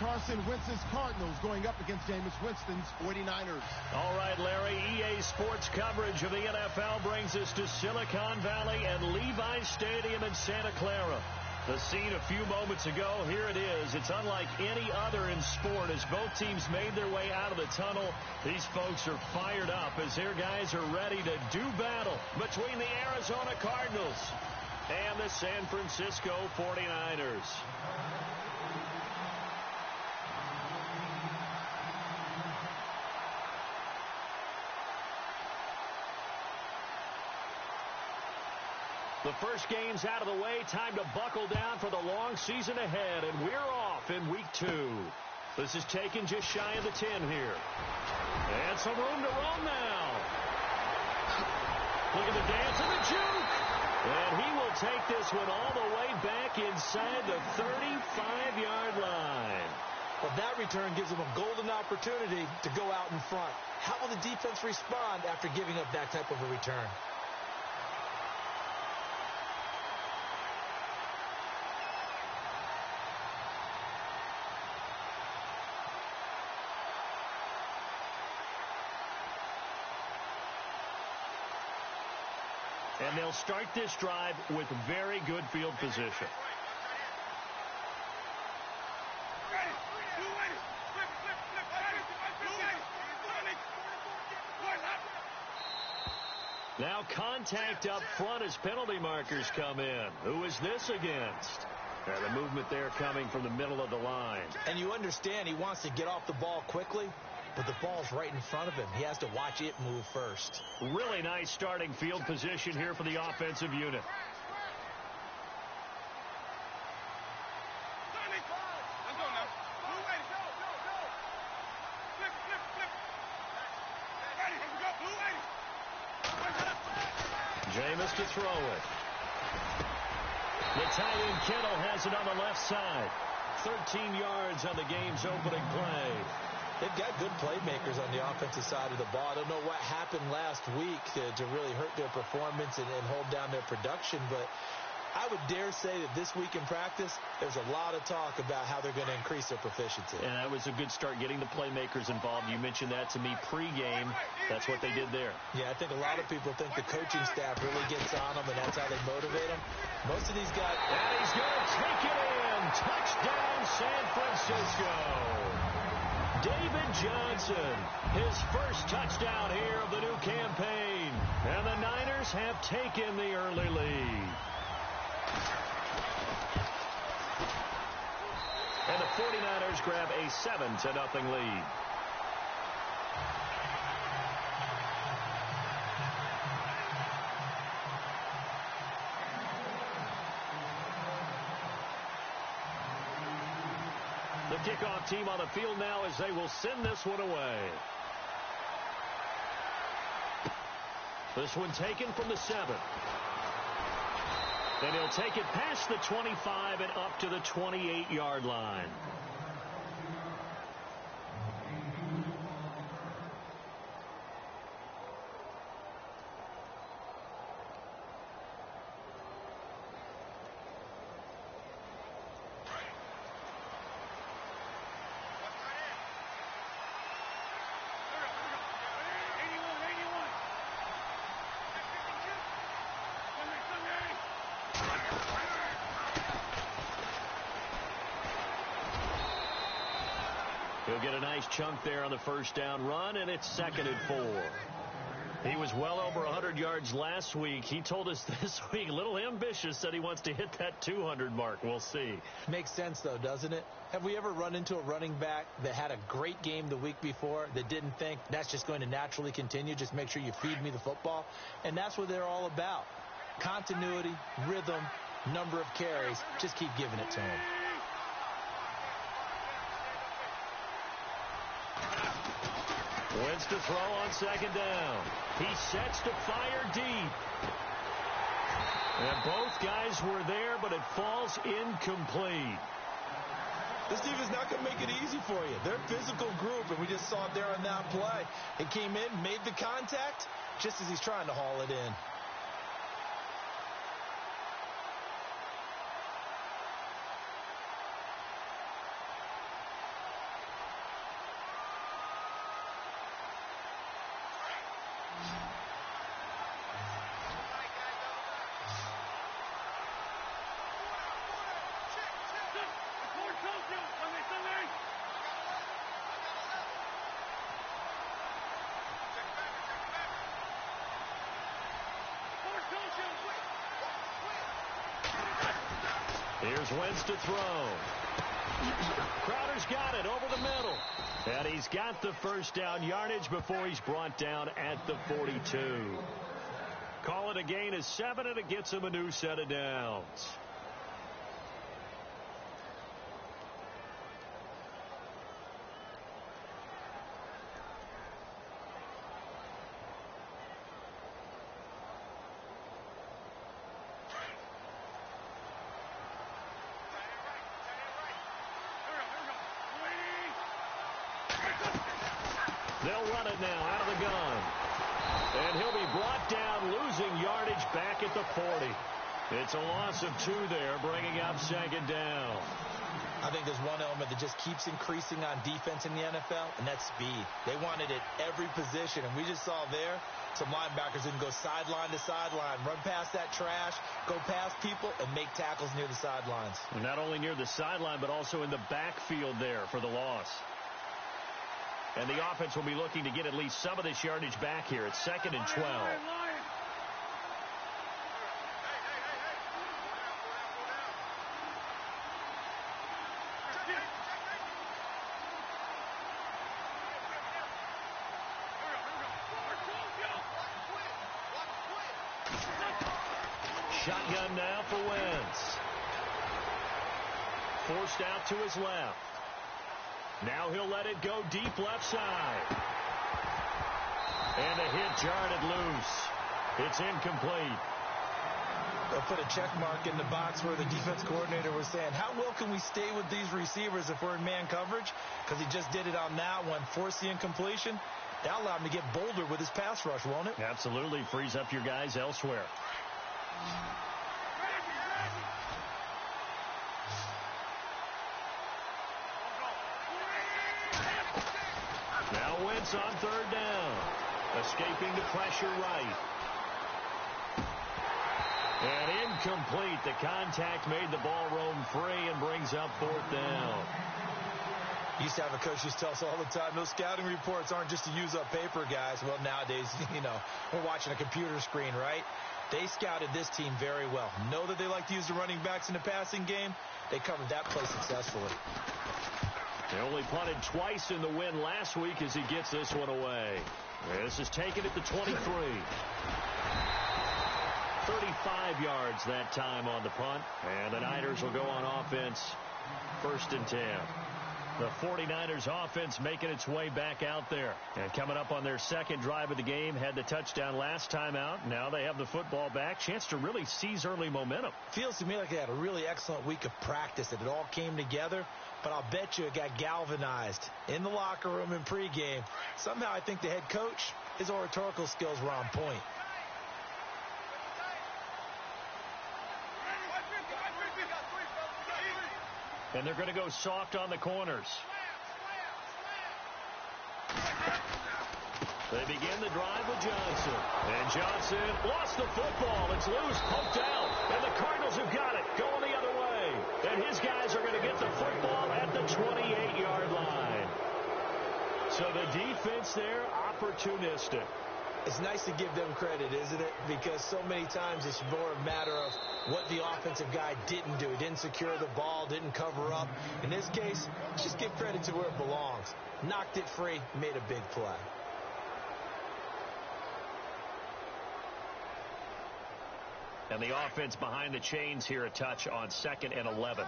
Carson Wentz's Cardinals going up against Jameis Winston's 49ers. All right, Larry, EA Sports coverage of the NFL brings us to Silicon Valley and Levi's Stadium in Santa Clara. The scene a few moments ago, here it is. It's unlike any other in sport as both teams made their way out of the tunnel. These folks are fired up as their guys are ready to do battle between the Arizona Cardinals and the San Francisco 49ers. The first game's out of the way. Time to buckle down for the long season ahead, and we're off in week 2. This is taken just shy of the 10 here. And some room to roam now. Look at the dance and the juke. And he will take this one all the way back inside the 35-yard line. Well, that return gives him a golden opportunity to go out in front. How will the defense respond after giving up that type of a return? And they'll start this drive with very good field position. Now contact up front as penalty markers come in. Who is this against? And the movement there coming from the middle of the line. And you understand he wants to get off the ball quickly, but the ball's right in front of him. He has to watch it move first. Really nice starting field position here for the offensive unit. Jameis to throw it. The tight end Kittle has it on the left side. 13 yards on the game's opening play. They've got good playmakers on the offensive side of the ball. I don't know what happened last week to really hurt their performance and hold down their production, but I would dare say that this week in practice, there's a lot of talk about how they're going to increase their proficiency. And that was a good start getting the playmakers involved. You mentioned that to me pregame. That's what they did there. Yeah, I think a lot of people think the coaching staff really gets on them, and that's how they motivate them. Most of these guys... And he's going to take it in. Touchdown, San Francisco. David Johnson, his first touchdown here of the new campaign. And the Niners have taken the early lead. And the 49ers grab a 7-0 lead. The kickoff team on the field now as they will send this one away. This one taken from the 7. And he'll take it past the 25 and up to the 28-yard line. He'll get a nice chunk there on the first down run, and it's 2nd and 4. He was well over 100 yards last week. He told us this week, a little ambitious, said he wants to hit that 200 mark. We'll see. Makes sense, though, doesn't it? Have we ever run into a running back that had a great game the week before that didn't think that's just going to naturally continue? Just make sure you feed me the football. And that's what they're all about. Continuity, rhythm, number of carries. Just keep giving it to him. Wentz to throw on 2nd down. He sets to fire deep. And both guys were there, but it falls incomplete. This team is not going to make it easy for you. They're a physical group, and we just saw it there on that play. It came in, made the contact, just as he's trying to haul it in. Here's Wentz to throw. Crowder's got it over the middle. And he's got the first down yardage before he's brought down at the 42. Call it a gain of 7, and it gets him a new set of downs. They'll run it now out of the gun. And he'll be brought down, losing yardage back at the 40. It's a loss of 2 there, bringing up second down. I think there's one element that just keeps increasing on defense in the NFL, and that's speed. They want it at every position, and we just saw there some linebackers that can go sideline to sideline, run past that trash, go past people, and make tackles near the sidelines. And not only near the sideline, but also in the backfield there for the loss. And the offense will be looking to get at least some of this yardage back here. It's 2nd and 12. Shotgun now for Wentz. Forced out to his left. Now he'll let it go deep left side. And a hit jarred it loose. It's incomplete. They'll put a check mark in the box where the defense coordinator was saying, how well can we stay with these receivers if we're in man coverage? Because he just did it on that one, forced the incompletion. That'll allow him to get bolder with his pass rush, won't it? Absolutely. Frees up your guys elsewhere. Now Wentz on 3rd down. Escaping the pressure right. And incomplete. The contact made the ball roam free and brings up 4th down. Used to have a coach used to tell us all the time, those scouting reports aren't just to use up paper, guys. Well, nowadays, we're watching a computer screen, right? They scouted this team very well. Know that they like to use the running backs in the passing game. They covered that play successfully. They only punted twice in the win last week as he gets this one away. This is taken at the 23. 35 yards that time on the punt. And the Niners will go on offense 1st and 10. The 49ers offense making its way back out there. And coming up on their second drive of the game, had the touchdown last time out. Now they have the football back. Chance to really seize early momentum. Feels to me like they had a really excellent week of practice, that it all came together. But I'll bet you it got galvanized in the locker room in pregame. Somehow I think the head coach, his oratorical skills were on point. And they're going to go soft on the corners. They begin the drive with Johnson. And Johnson lost the football. It's loose, poked out. And the Cardinals have got it, going the other way. And his guys are going to get the football at the 28-yard line. So the defense there, opportunistic. It's nice to give them credit, isn't it? Because so many times it's more a matter of what the offensive guy didn't do. He didn't secure the ball, didn't cover up. In this case, just give credit to where it belongs. Knocked it free, made a big play. And the offense behind the chains here a touch on 2nd and 11.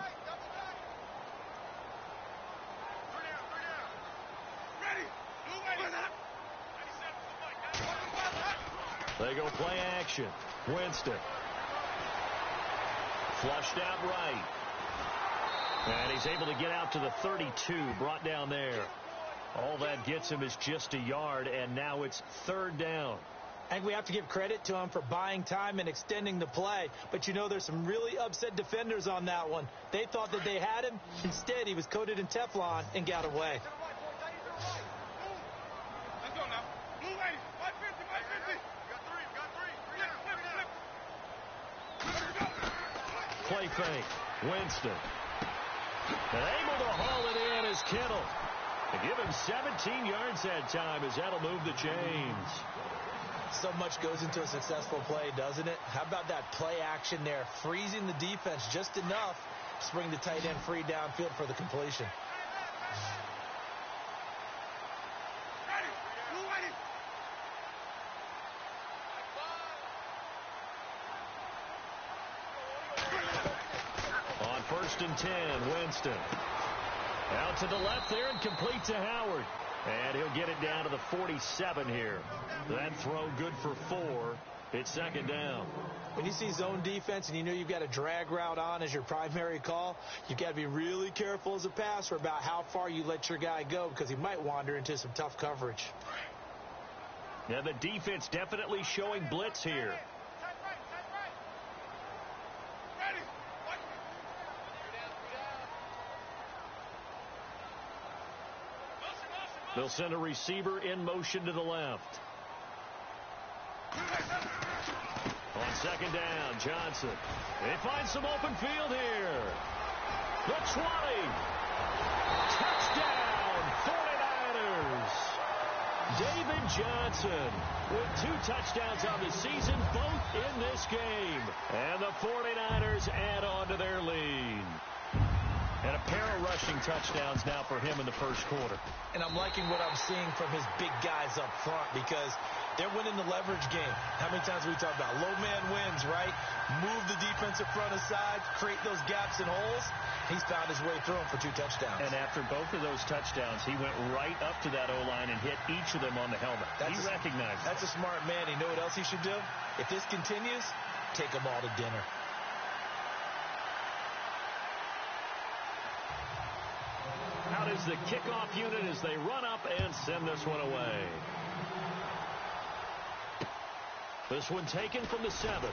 They go play action. Winston. Flushed out right. And he's able to get out to the 32, brought down there. All that gets him is just a yard, and now it's 3rd down. I think we have to give credit to him for buying time and extending the play. But, there's some really upset defenders on that one. They thought that they had him. Instead, he was coated in Teflon and got away. Play fake. Winston. And able to haul it in is Kittle. To give him 17 yards that time as that'll move the chains. So much goes into a successful play, doesn't it? How about that play action there, freezing the defense just enough swing the tight end free downfield for the completion. On 1st and 10, Winston. Out to the left there and complete to Howard. And he'll get it down to the 47 here. That throw good for 4. It's 2nd down. When you see zone defense and you know you've got a drag route on as your primary call, you've got to be really careful as a passer about how far you let your guy go because he might wander into some tough coverage. Yeah, the defense definitely showing blitz here. They'll send a receiver in motion to the left. On 2nd down, Johnson. They find some open field here. The 20. Touchdown, 49ers. David Johnson with 2 touchdowns on the season, both in this game. And the 49ers add on to their lead. And a pair of rushing touchdowns now for him in the 1st quarter. And I'm liking what I'm seeing from his big guys up front because they're winning the leverage game. How many times we talk about low man wins, right? Move the defensive front aside, create those gaps and holes. He's found his way through them for 2 touchdowns. And after both of those touchdowns, he went right up to that O-line and hit each of them on the helmet. He recognized That's a smart man. You know what else he should do? If this continues, take them all to dinner. Out is the kickoff unit as they run up and send this one away. This one taken from the 7.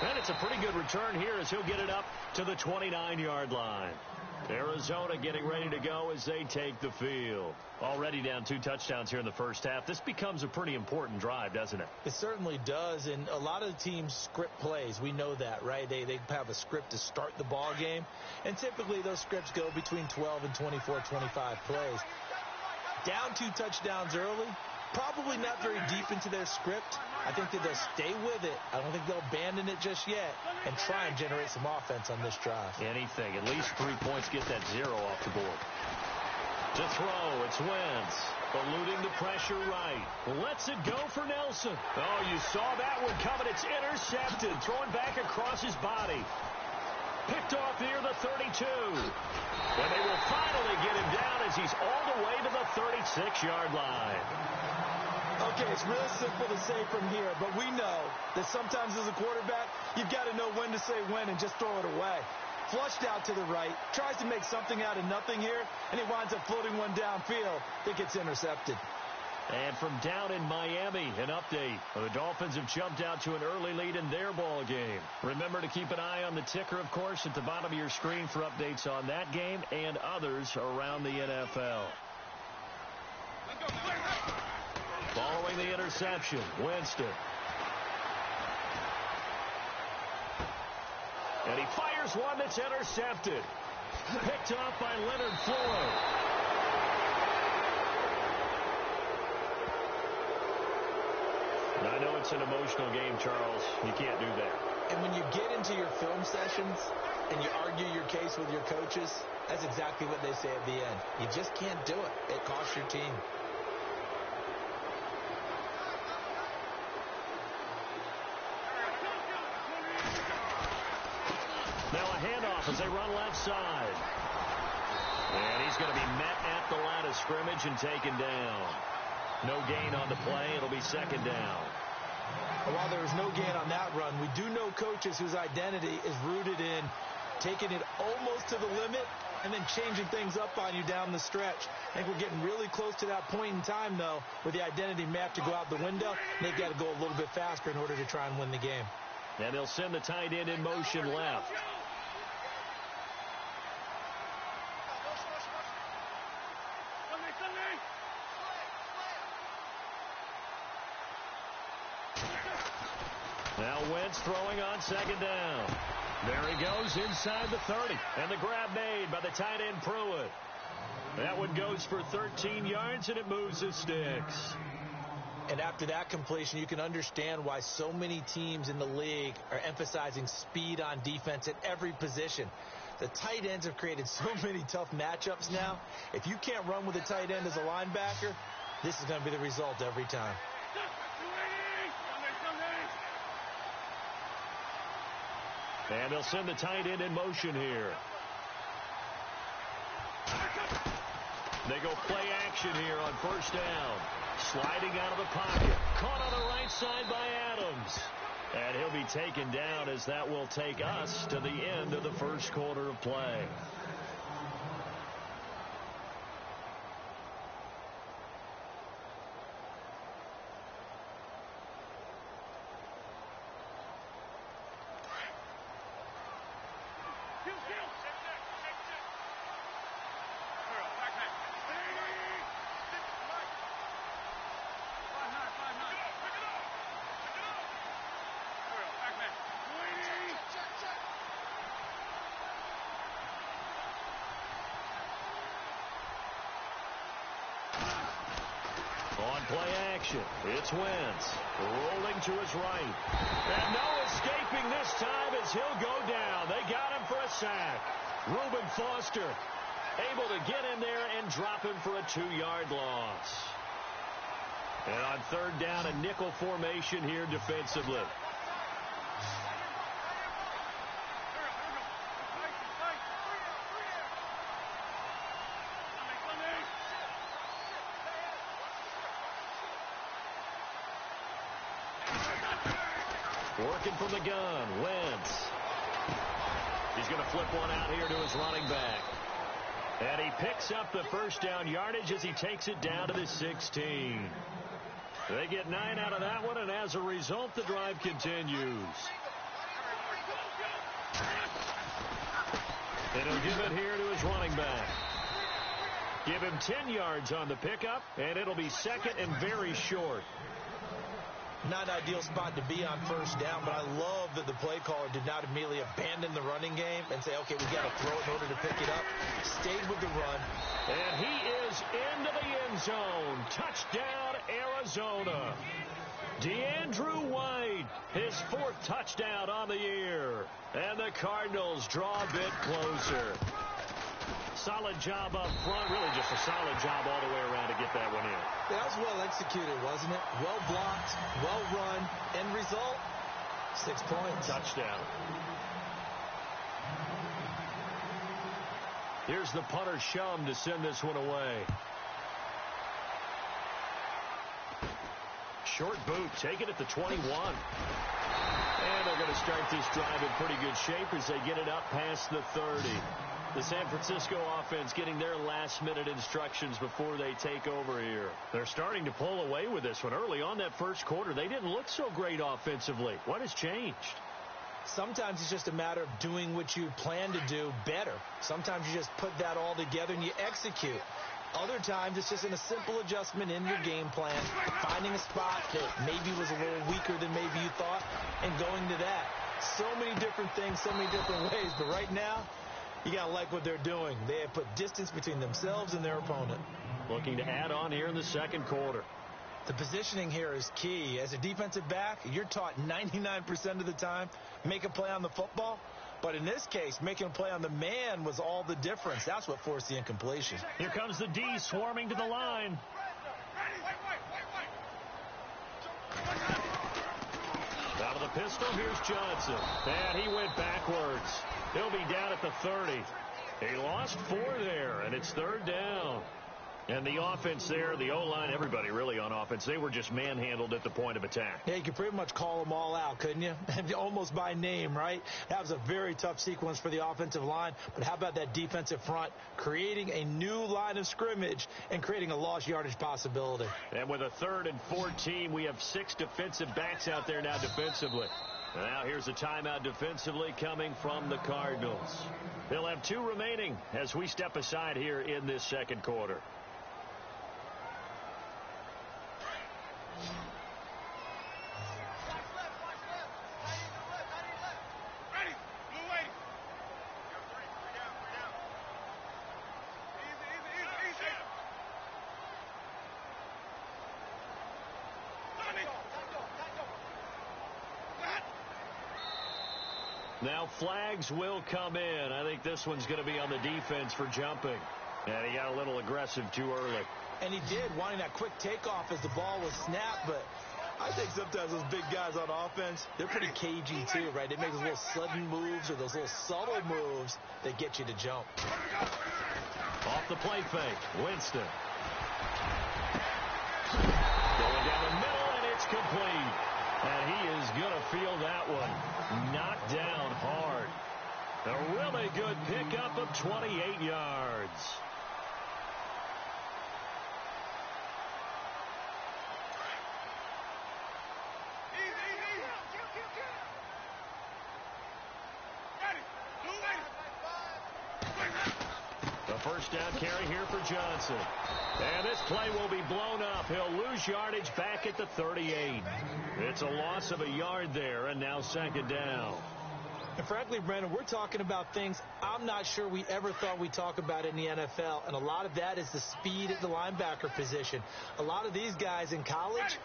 And it's a pretty good return here as he'll get it up to the 29-yard line. Arizona getting ready to go as they take the field. Already down 2 touchdowns here in the 1st half. This becomes a pretty important drive, doesn't it? It certainly does, and a lot of the teams script plays. We know that, right? They have a script to start the ball game, and typically those scripts go between 12 and 24, 25 plays. Down 2 touchdowns early, probably not very deep into their script. I think that they'll stay with it. I don't think they'll abandon it just yet and try and generate some offense on this drive. Anything. At least 3 points, get that 0 off the board. To throw, it's Wentz. Eluding the pressure right. Lets it go for Nelson. Oh, you saw that one coming. It's intercepted. Throwing back across his body. Picked off near the 32. And they will finally get him down as he's all the way to the 36-yard line. Okay, it's real simple to say from here, but we know that sometimes as a quarterback, you've got to know when to say when and just throw it away. Flushed out to the right, tries to make something out of nothing here, and he winds up floating one downfield that gets intercepted. And from down in Miami, an update. The Dolphins have jumped out to an early lead in their ball game. Remember to keep an eye on the ticker, of course, at the bottom of your screen for updates on that game and others around the NFL. Following the interception, Winston. And he fires one that's intercepted. Picked off by Leonard Floyd. I know it's an emotional game, Charles. You can't do that. And when you get into your film sessions and you argue your case with your coaches, that's exactly what they say at the end. You just can't do it. It costs your team. Now a handoff as they run left side. And he's going to be met at the line of scrimmage and taken down. No gain on the play. It'll be 2nd down. While there was no gain on that run, we do know coaches whose identity is rooted in taking it almost to the limit and then changing things up on you down the stretch. I think we're getting really close to that point in time, though, where the identity may have to go out the window, and they've got to go a little bit faster in order to try and win the game. And they'll send the tight end in motion left. Now Wentz throwing on 2nd down. There he goes inside the 30. And the grab made by the tight end Pruitt. That one goes for 13 yards, and it moves his sticks. And after that completion, you can understand why so many teams in the league are emphasizing speed on defense at every position. The tight ends have created so many tough matchups now. If you can't run with a tight end as a linebacker, this is going to be the result every time. And they'll send the tight end in motion here. They go play action here on first down. Sliding out of the pocket. Caught on the right side by Adams. And he'll be taken down as that will take us to the end of the first quarter of play. On play action, it's Wentz rolling to his right. And no escaping this time as he'll go down. They got him for a sack. Reuben Foster able to get in there and drop him for a 2-yard loss. And on third down, a nickel formation here defensively. Working from the gun, Wentz. He's going to flip one out here to his running back. And he picks up the first down yardage as he takes it down to the 16. They get 9 out of that one, and as a result, the drive continues. And he'll give it here to his running back. Give him 10 yards on the pickup, and it'll be second and very short. Not an ideal spot to be on first down, but I love that the play caller did not immediately abandon the running game and say, okay, we got to throw it in order to pick it up. Stayed with the run. And he is into the end zone. Touchdown, Arizona. DeAndrew White, his 4th touchdown on the year. And the Cardinals draw a bit closer. Solid job up front, really just a solid job all the way around to get that one in. That was well executed, wasn't it? Well blocked, well run. End result, 6 points. Touchdown. Here's the punter Shum to send this one away. Short boot, taken at the 21. And they're going to start this drive in pretty good shape as they get it up past the 30. The San Francisco offense getting their last-minute instructions before they take over here. They're starting to pull away with this one. Early on that first quarter, they didn't look so great offensively. What has changed? Sometimes it's just a matter of doing what you plan to do better. Sometimes you just put that all together and you execute. Other times it's just in a simple adjustment in your game plan, finding a spot that maybe was a little weaker than maybe you thought, and going to that. So many different things, so many different ways. But right now, you got to like what they're doing. They have put distance between themselves and their opponent. Looking to add on here in the second quarter. The positioning here is key. As a defensive back, you're taught 99% of the time, make a play on the football. But in this case, making a play on the man was all the difference. That's what forced the incompletion. Here comes the D swarming to the line. Out of the pistol, here's Johnson. And he went backwards. He'll be down at the 30. He lost 4 there, and it's third down. And the offense there, the O-line, everybody really on offense, they were just manhandled at the point of attack. Yeah, you could pretty much call them all out, couldn't you? Almost by name, right? That was a very tough sequence for the offensive line. But how about that defensive front creating a new line of scrimmage and creating a lost yardage possibility? And with a 3rd and 14, we have 6 defensive backs out there now defensively. Now here's a timeout defensively coming from the Cardinals. They'll have 2 remaining as we step aside here in this second quarter. Now flags will come in. I think this one's going to be on the defense for jumping. And he got a little aggressive too early. And he did, wanting that quick takeoff as the ball was snapped, but I think sometimes those big guys on offense, they're pretty cagey too, right? They make those little sudden moves or those little subtle moves that get you to jump. Off the play fake, Winston. Going down the middle, and it's complete. And he is going to feel that one. Knocked down hard. A really good pickup of 28 yards. First down carry here for Johnson. And this play will be blown up. He'll lose yardage back at the 38. It's a loss of a yard there, and now second down. And frankly, Brandon, we're talking about things I'm not sure we ever thought we'd talk about in the NFL, and a lot of that is the speed at the linebacker position. A lot of these guys in college,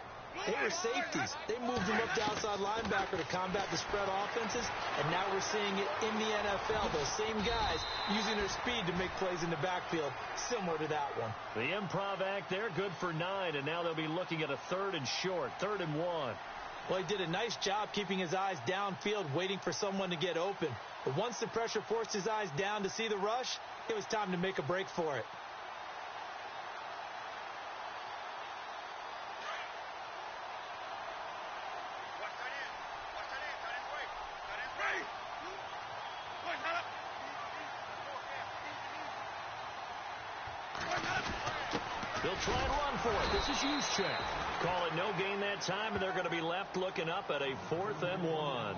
they were safeties. They moved them up to outside linebacker to combat the spread offenses, and now we're seeing it in the NFL. Those same guys using their speed to make plays in the backfield, similar to that one. The improv act there, good for 9, and now they'll be looking at a 3rd and short, 3rd and 1. Well, he did a nice job keeping his eyes downfield, waiting for someone to get open. But once the pressure forced his eyes down to see the rush, it was time to make a break for it. They'll try and run for it. This is Juszczyk. Call it no gain that time, and they're going to be left looking up at a 4th and 1.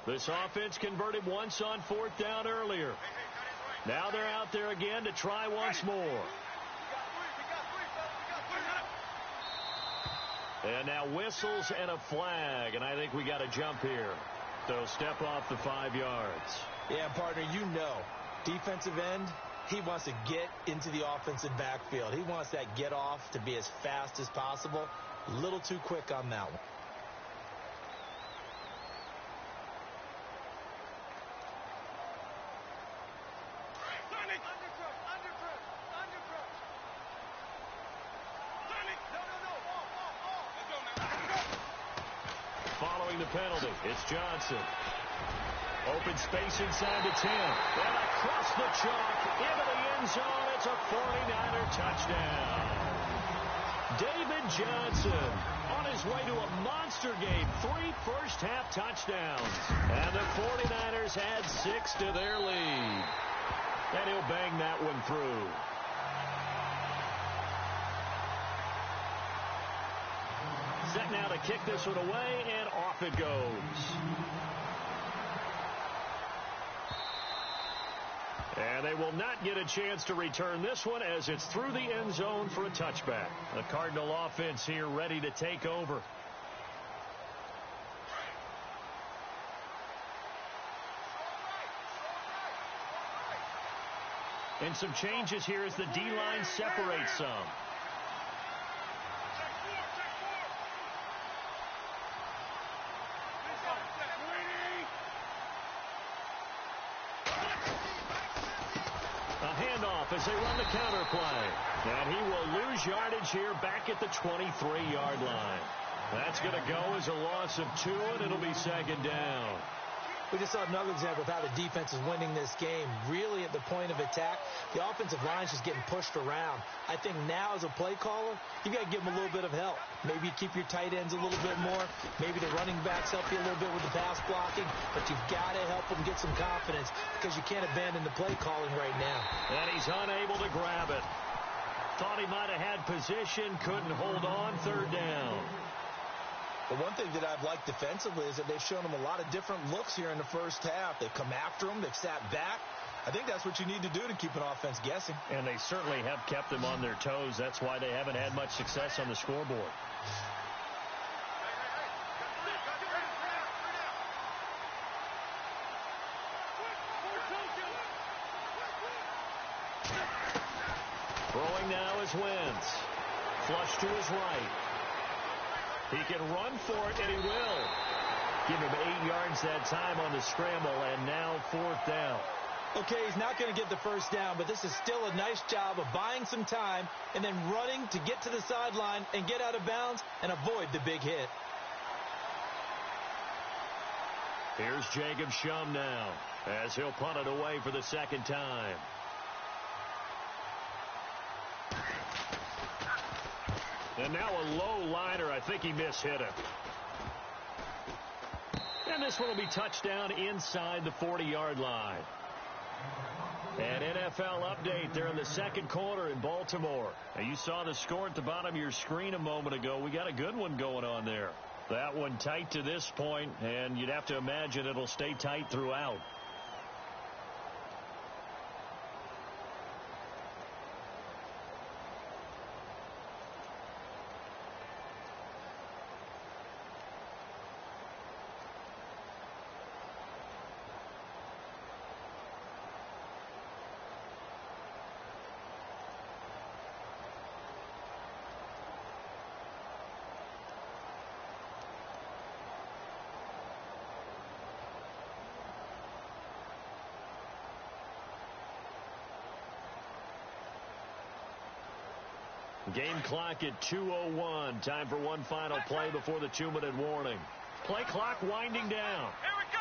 This offense converted once on 4th down earlier. Now they're out there again to try once more. And now whistles and a flag, and I think we got a jump here. They'll step off the 5 yards. Yeah, partner, you know, defensive end, he wants to get into the offensive backfield. He wants that get off to be as fast as possible. A little too quick on that one. Following the penalty, it's Johnson. Open space inside the 10. And across the chalk into the end zone. It's a 49er touchdown. David Johnson on his way to a monster game. 3 first-half touchdowns. And the 49ers add 6 to their lead. And he'll bang that one through. Set now to kick this one away, and off it goes. And they will not get a chance to return this one as it's through the end zone for a touchback. The Cardinal offense here ready to take over. And some changes here as the D-line separates some. As they run the counter play. And he will lose yardage here back at the 23-yard line. That's going to go as a loss of 2, and it'll be second down. We just saw another example of how the defense is winning this game. Really at the point of attack, the offensive line's just getting pushed around. I think now as a play caller, you got to give them a little bit of help. Maybe keep your tight ends a little bit more. Maybe the running backs help you a little bit with the pass blocking. But you've got to help them get some confidence because you can't abandon the play calling right now. And he's unable to grab it. Thought he might have had position, couldn't hold on, 3rd down. The one thing that I've liked defensively is that they've shown them a lot of different looks here in the first half. They've come after them. They've sat back. I think that's what you need to do to keep an offense guessing. And they certainly have kept them on their toes. That's why they haven't had much success on the scoreboard. Throwing now is Wentz. Flush to his right. He can run for it, and he will. Give him 8 yards that time on the scramble, and now 4th down. Okay, he's not going to get the first down, but this is still a nice job of buying some time and then running to get to the sideline and get out of bounds and avoid the big hit. Here's Jacob Shum now as he'll punt it away for the 2nd time. And now a low liner. I think he mishit it. And this one will be touchdown inside the 40-yard line. An NFL update there in the 2nd quarter in Baltimore. Now, you saw the score at the bottom of your screen a moment ago. We got a good one going on there. That one tight to this point, and you'd have to imagine it'll stay tight throughout. Game clock at 2:01. Time for one final play before the 2-minute warning. Play clock winding down. Here we go.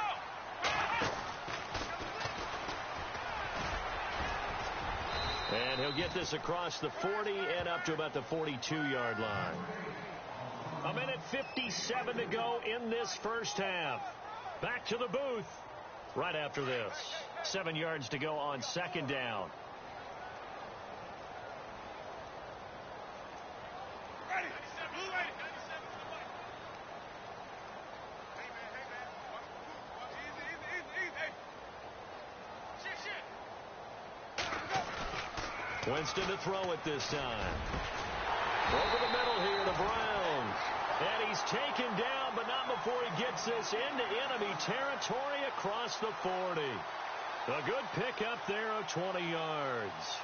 And he'll get this across the 40 and up to about the 42-yard line. 1:57 to go in this first half. Back to the booth right after this. 7 yards to go on 2nd down. Winston to throw it this time. Over the middle here to Brown. And he's taken down, but not before he gets this into enemy territory across the 40. A good pickup there of 20 yards.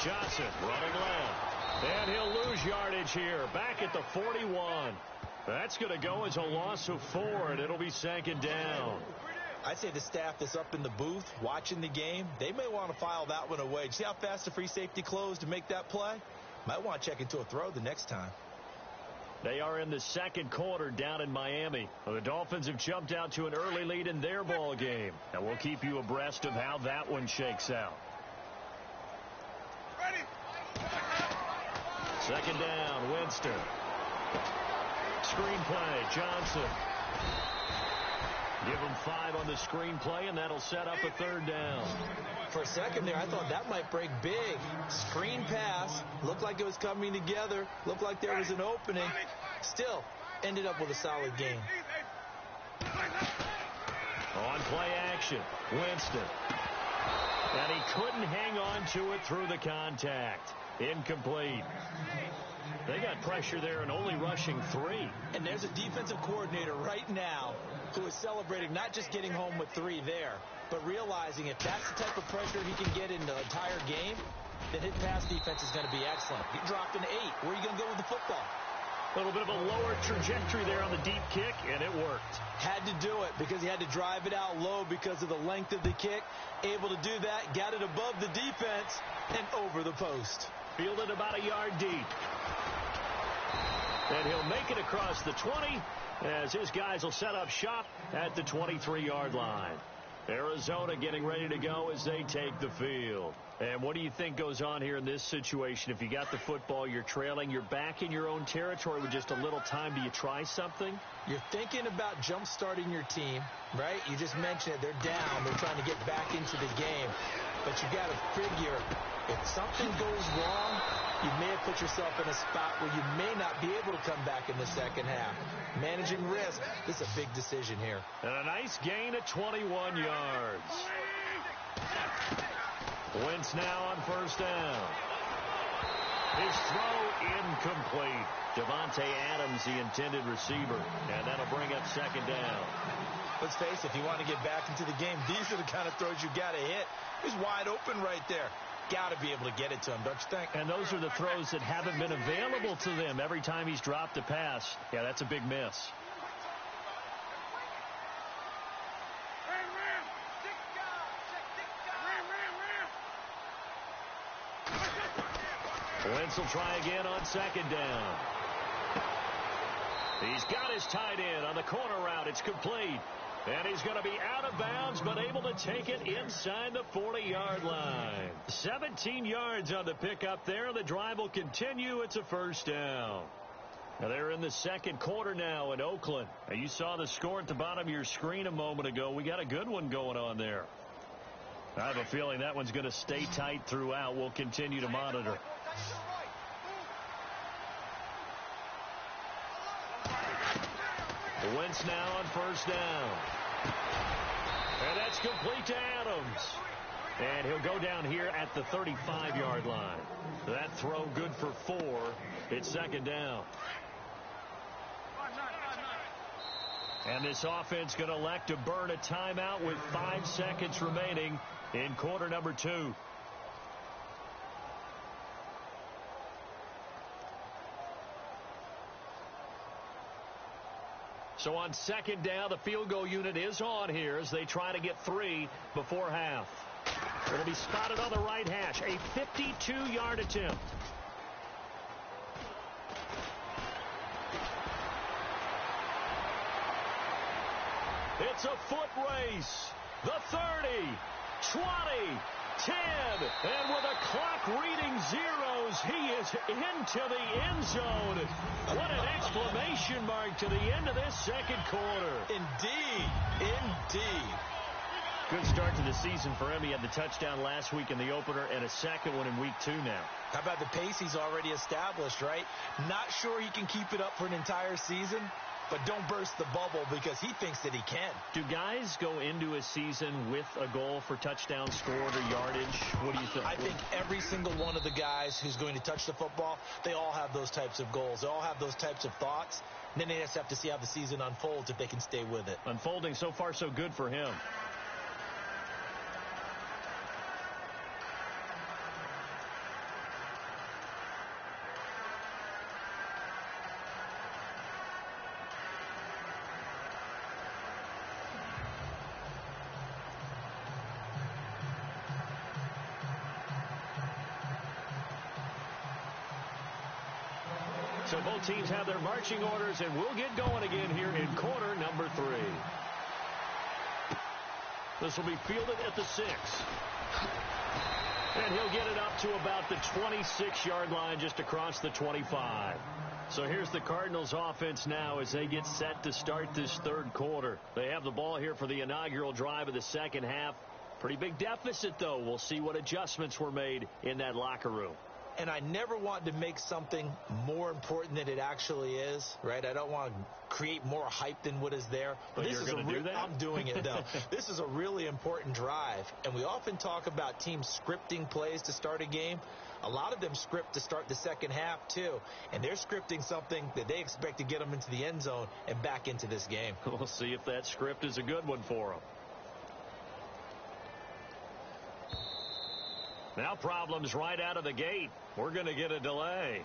Johnson running left. And he'll lose yardage here. Back at the 41. That's going to go as a loss of 4, and it'll be 2nd down. I'd say the staff that's up in the booth watching the game, they may want to file that one away. See how fast the free safety closed to make that play? Might want to check into a throw the next time. They are in the 2nd quarter down in Miami. Well, the Dolphins have jumped out to an early lead in their ball game. And we'll keep you abreast of how that one shakes out. 2nd down, Winston. Screenplay, Johnson. Give him 5 on the screenplay, and that'll set up a 3rd down. For a second there, I thought that might break big. Screen pass. Looked like it was coming together. Looked like there was an opening. Still, ended up with a solid game. On play action, Winston. And he couldn't hang on to it through the contact. Incomplete. They got pressure there and only rushing 3. And there's a defensive coordinator right now who is celebrating not just getting home with 3 there, but realizing if that's the type of pressure he can get in the entire game, then his pass defense is going to be excellent. He dropped an 8. Where are you going to go with the football? A little bit of a lower trajectory there on the deep kick, and it worked. Had to do it because he had to drive it out low because of the length of the kick. Able to do that, got it above the defense, and over the post. Fielded about a yard deep. And he'll make it across the 20 as his guys will set up shop at the 23-yard line. Arizona getting ready to go as they take the field. And what do you think goes on here in this situation? If you got the football, you're trailing, you're back in your own territory with just a little time. Do you try something? You're thinking about jump-starting your team, right? You just mentioned it. They're down. They're trying to get back into the game. But you got to figure if something goes wrong, you may have put yourself in a spot where you may not be able to come back in the second half. Managing risk, this is a big decision here. And a nice gain of 21 yards. Wentz now on first down. His throw incomplete. Devontae Adams, the intended receiver. And that'll bring up second down. Let's face it, if you want to get back into the game, these are the kind of throws you got to hit. He's wide open right there. Got to be able to get it to him, don't you think? And those are the throws that haven't been available to them every time he's dropped a pass. Yeah, that's a big miss. Wentz will try again on second down. He's got his tight end on the corner route. It's complete. And he's going to be out of bounds, but able to take it inside the 40-yard line. 17 yards on the pickup there. The drive will continue. It's a first down. Now they're in the second quarter now in Oakland. Now you saw the score at the bottom of your screen a moment ago. We got a good one going on there. I have a feeling that one's going to stay tight throughout. We'll continue to monitor. Wentz now on first down. And that's complete to Adams. And he'll go down here at the 35-yard line. That throw good for 4. It's second down. And this offense going to elect to burn a timeout with 5 seconds remaining in quarter number 2. So on second down, the field goal unit is on here as they try to get 3 before half. It'll be spotted on the right hash. A 52-yard attempt. It's a foot race. The 30, 20, 10, and with a clock reading zeros, he is into the end zone. What an exclamation mark to the end of this second quarter. Indeed, indeed. Good start to the season for him. He had the touchdown last week in the opener and a second one in week 2 now. How about the pace he's already established, right? Not sure he can keep it up for an entire season, but don't burst the bubble because he thinks that he can. Do guys go into a season with a goal for touchdown scored or yardage? What do you think? I think every single one of the guys who's going to touch the football, they all have those types of goals. They all have those types of thoughts. And then they just have to see how the season unfolds if they can stay with it. Unfolding so far so good for him. So both teams have their marching orders, and we'll get going again here in quarter number 3. This will be fielded at the 6. And he'll get it up to about the 26-yard line, just across the 25. So here's the Cardinals offense now as they get set to start this third quarter. They have the ball here for the inaugural drive of the second half. Pretty big deficit, though. We'll see what adjustments were made in that locker room. And I never want to make something more important than it actually is, right? I don't want to create more hype than what is there. But this is going to do that? I'm doing it, though. This is a really important drive. And we often talk about teams scripting plays to start a game. A lot of them script to start the second half, too. And they're scripting something that they expect to get them into the end zone and back into this game. We'll see if that script is a good one for them. Now problems right out of the gate. We're going to get a delay.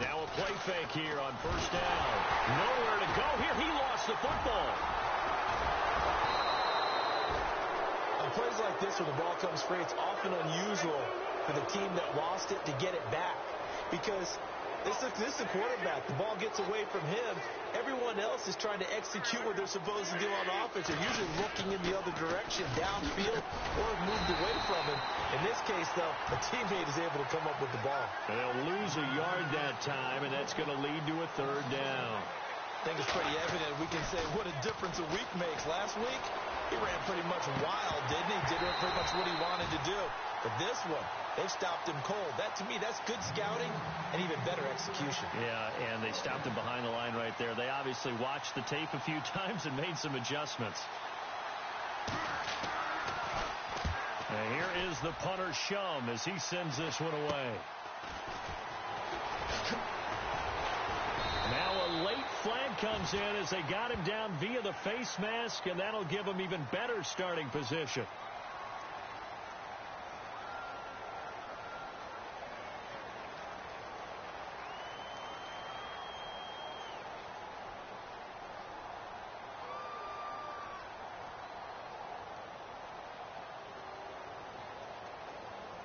Now a play fake here on first down. Nowhere to go here. He lost the football. On plays like this where the ball comes free, it's often unusual for the team that lost it to get it back. Because This is the quarterback. The ball gets away from him. Everyone else is trying to execute what they're supposed to do on offense. They're usually looking in the other direction, downfield, or moved away from him. In this case, though, a teammate is able to come up with the ball. They'll lose a yard that time, and that's going to lead to a third down. I think it's pretty evident. We can say what a difference a week makes. Last week, he ran pretty much wild, didn't he? Did pretty much what he wanted to do. But this one, they've stopped him cold. That, to me, that's good scouting and even better execution. Yeah, and they stopped him behind the line right there. They obviously watched the tape a few times and made some adjustments. And here is the punter, Shum, as he sends this one away. Now a late flag comes in as they got him down via the face mask, and that'll give him even better starting position.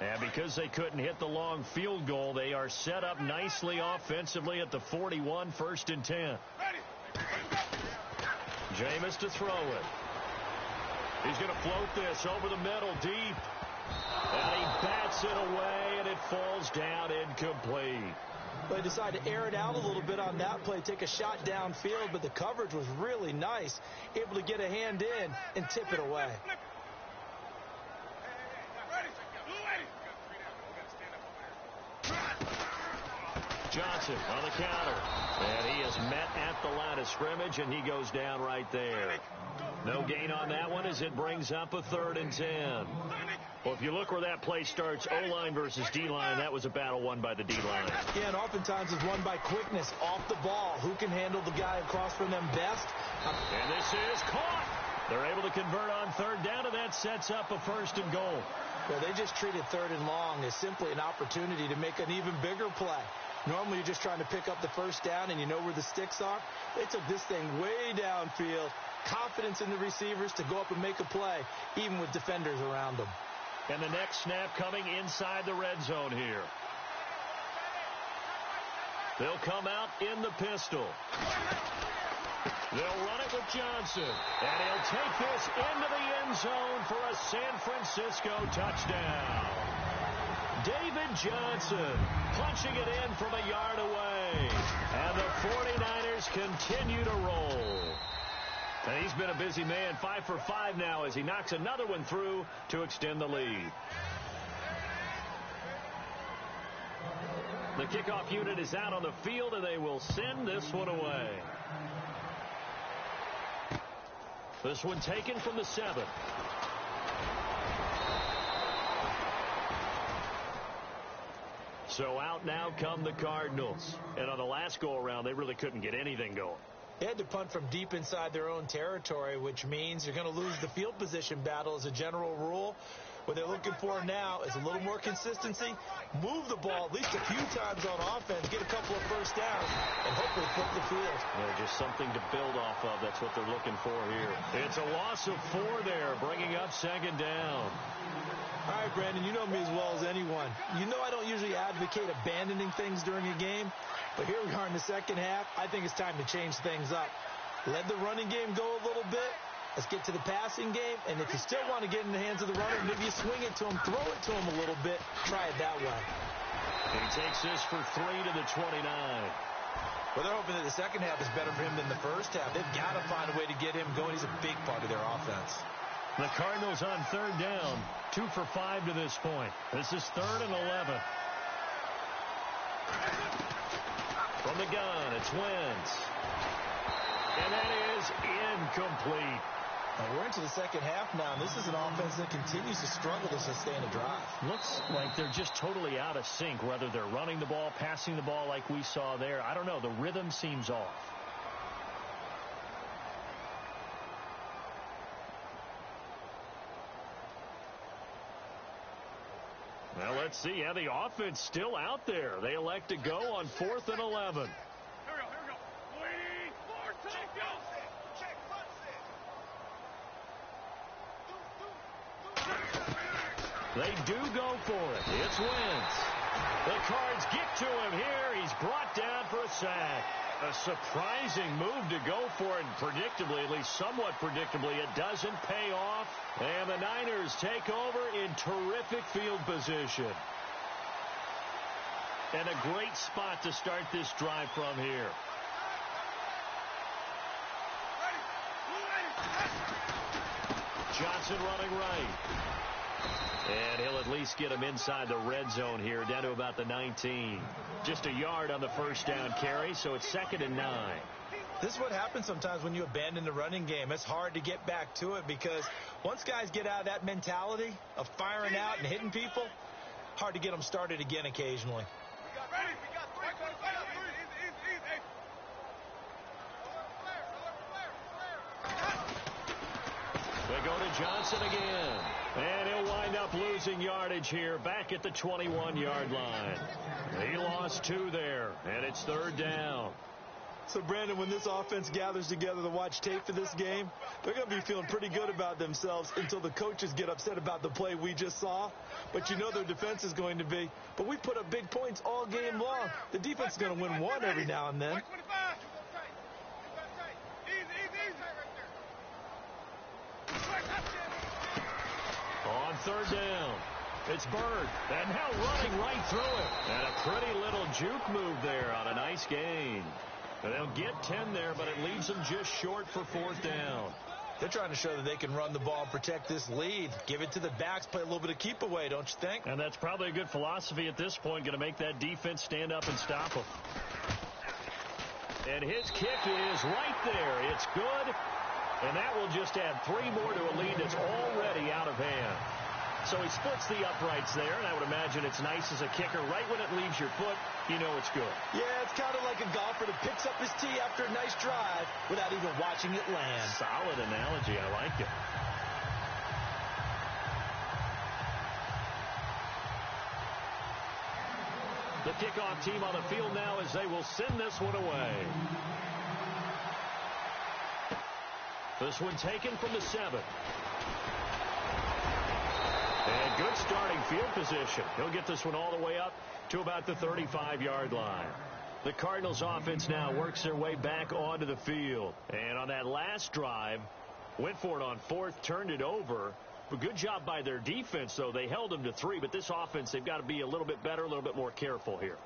And because they couldn't hit the long field goal, they are set up nicely offensively at the 41, 1st and 10. Jameis to throw it. He's going to float this over the middle, deep. And he bats it away, and it falls down incomplete. They decided to air it out a little bit on that play, take a shot downfield, but the coverage was really nice, able to get a hand in and tip it away. Johnson on the counter. And he is met at the line of scrimmage, and he goes down right there. No gain on that one as it brings up a 3rd and 10. Well, if you look where that play starts, O-line versus D-line, that was a battle won by the D-line. Yeah, and oftentimes it's won by quickness off the ball. Who can handle the guy across from them best? And this is caught. They're able to convert on 3rd down, and that sets up a 1st and goal. Well, they just treated 3rd and long as simply an opportunity to make an even bigger play. Normally, you're just trying to pick up the 1st down, and you know where the sticks are. They took this thing way downfield. Confidence in the receivers to go up and make a play, even with defenders around them. And the next snap coming inside the red zone here. They'll come out in the pistol. They'll run it with Johnson. And he'll take this into the end zone for a San Francisco touchdown. David Johnson punching it in from a yard away. And the 49ers continue to roll. And he's been a busy man, 5 for 5 now as he knocks another one through to extend the lead. The kickoff unit is out on the field, and they will send this one away. This one taken from the 7. So out now come the Cardinals. And on the last go-around, they really couldn't get anything going. They had to punt from deep inside their own territory, which means you're going to lose the field position battle as a general rule. What they're looking for now is a little more consistency, move the ball at least a few times on offense, get a couple of 1st downs, and hopefully flip the field. Yeah, just something to build off of. That's what they're looking for here. It's a loss of 4 there, bringing up 2nd down. All right, Brandon, you know me as well as anyone. You know I don't usually advocate abandoning things during a game, but here we are in the 2nd half. I think it's time to change things up. Let the running game go a little bit. Let's get to the passing game, and if you still want to get in the hands of the runner, maybe you swing it to him, throw it to him a little bit, try it that way. He takes this for 3 to the 29. Well, they're hoping that the 2nd half is better for him than the 1st half. They've got to find a way to get him going. He's a big part of their offense. The Cardinals on 3rd down, 2 for 5 to this point. This is 3rd and 11. From the gun, it's Wentz. And that is incomplete. We're into the 2nd half now. This is an offense that continues to struggle to sustain a drive. Looks like they're just totally out of sync, whether they're running the ball, passing the ball like we saw there. I don't know. The rhythm seems off. Well, let's see. Yeah, the offense still out there. They elect to go on 4th and 11. They do go for it. It's Wentz. The Cards get to him here. He's brought down for a sack. A surprising move to go for it, and predictably, at least somewhat predictably, it doesn't pay off. And the Niners take over in terrific field position. And a great spot to start this drive from here. Johnson running right. And he'll at least get him inside the red zone here, down to about the 19. Just a yard on the first down carry, so it's 2nd and 9. This is what happens sometimes when you abandon the running game. It's hard to get back to it because once guys get out of that mentality of firing out and hitting people, hard to get them started again occasionally. They go to Johnson again. And he'll wind up losing yardage here back at the 21-yard line. He lost 2 there, and it's 3rd down. So, Brandon, when this offense gathers together to watch tape for this game, they're going to be feeling pretty good about themselves until the coaches get upset about the play we just saw. But you know their defense is going to be. But we put up big points all game long. The defense is going to win one every now and then. On 3rd down, it's Bird, and now running right through it. And a pretty little juke move there on a nice gain. And they'll get 10 there, but it leaves them just short for 4th down. They're trying to show that they can run the ball and protect this lead. Give it to the backs, play a little bit of keep away, don't you think? And that's probably a good philosophy at this point, going to make that defense stand up and stop them. And his kick is right there. It's good. And that will just add 3 more to a lead that's already out of hand. So he splits the uprights there, and I would imagine it's nice as a kicker. Right when it leaves your foot, you know it's good. Yeah, it's kind of like a golfer that picks up his tee after a nice drive without even watching it land. Solid analogy. I like it. The kickoff team on the field now as they will send this one away. This one taken from the 7. And good starting field position. He'll get this one all the way up to about the 35-yard line. The Cardinals offense now works their way back onto the field. And on that last drive, went for it on 4th, turned it over. But good job by their defense, though. They held them to 3, but this offense, they've got to be a little bit better, a little bit more careful here.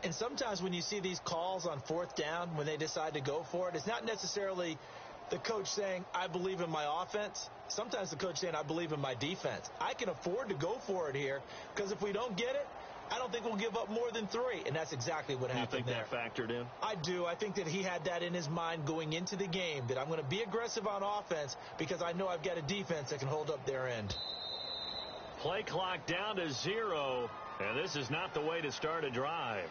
And sometimes when you see these calls on 4th down, when they decide to go for it, it's not necessarily the coach saying, I believe in my offense. Sometimes the coach saying, I believe in my defense. I can afford to go for it here because if we don't get it, I don't think we'll give up more than 3. And that's exactly what happened there. You think that factored in? I do. I think that he had that in his mind going into the game, that I'm going to be aggressive on offense because I know I've got a defense that can hold up their end. Play clock down to 0, and this is not the way to start a drive.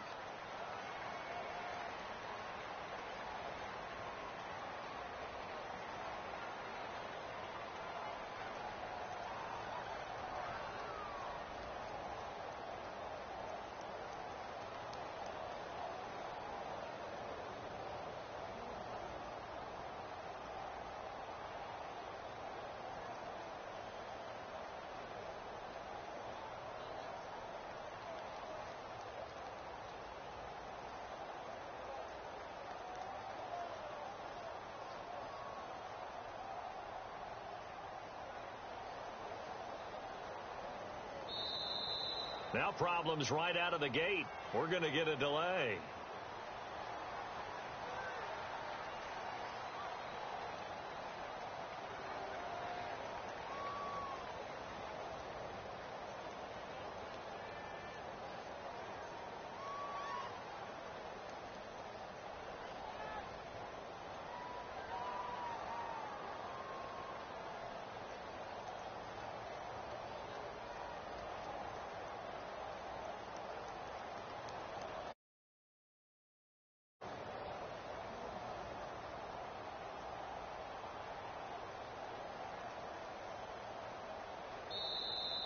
Now problems right out of the gate. We're going to get a delay.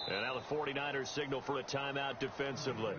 And now the 49ers signal for a timeout defensively.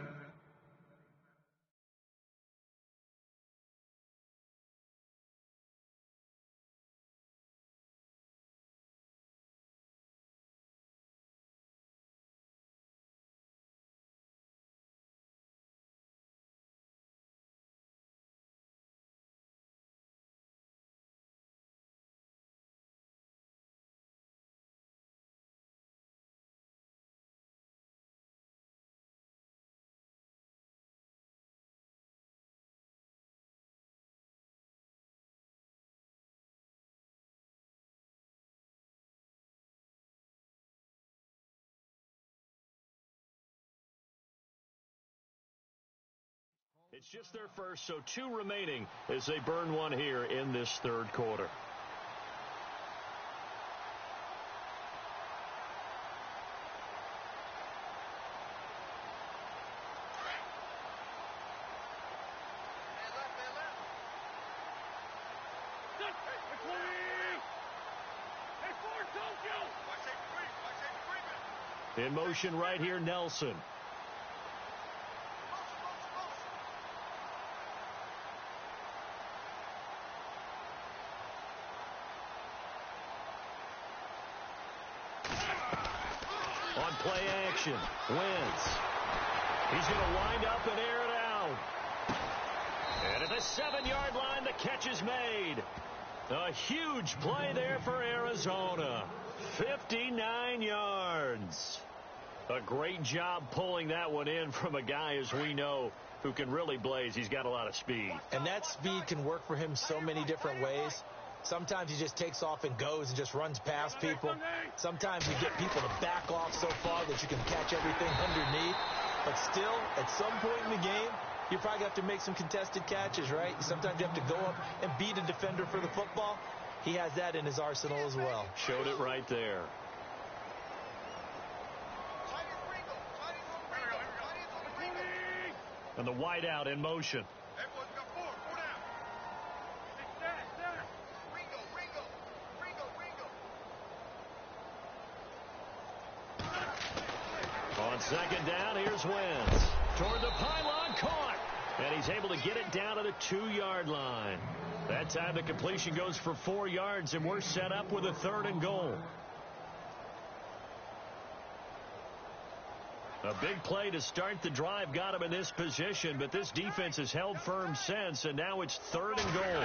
It's just their first, so 2 remaining as they burn one here in this third quarter. In motion right here, Nelson. On play action, Wentz. He's going to wind up and air it out. And at the 7-yard line, the catch is made. A huge play there for Arizona. 59 yards. A great job pulling that one in from a guy, as we know, who can really blaze. He's got a lot of speed. And that speed can work for him so many different ways. Sometimes he just takes off and goes and just runs past people. Sometimes you get people to back off so far that you can catch everything underneath. But still, at some point in the game, you probably have to make some contested catches, right? Sometimes you have to go up and beat a defender for the football. He has that in his arsenal as well. Showed it right there. And the wideout in motion. On second down, here's Wentz. Toward the pylon, caught. And he's able to get it down to the 2-yard line. That time the completion goes for 4 yards, and we're set up with a 3rd and goal. A big play to start the drive got him in this position, but this defense has held firm since, and now it's 3rd and goal.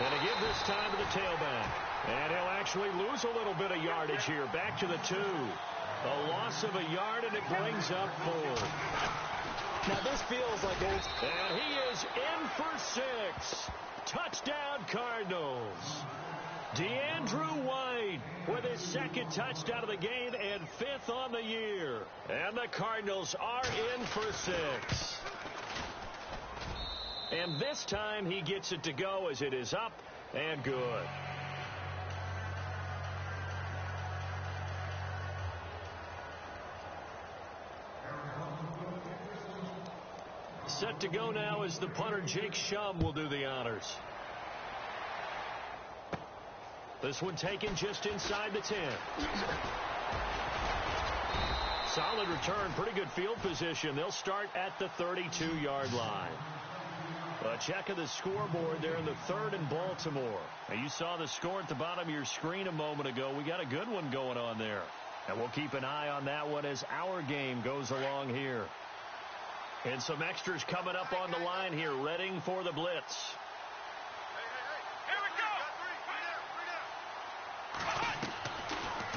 And to give this time to the tailback. And he'll actually lose a little bit of yardage here. Back to the 2. A loss of a yard, and it brings up 4. Now this feels like old. And he is in for 6. Touchdown, Cardinals. DeAndrew White with his 2nd touchdown of the game and 5th on the year. And the Cardinals are in for 6. And this time he gets it to go as it is up and good. Set to go now as the punter Jake Shum will do the honors. This one taken just inside the 10. Solid return, pretty good field position. They'll start at the 32-yard line. A check of the scoreboard there in the 3rd and Baltimore. Now you saw the score at the bottom of your screen a moment ago. We got a good one going on there. And we'll keep an eye on that one as our game goes along here. And some extras coming up on the line here, readying for the blitz. Here we go!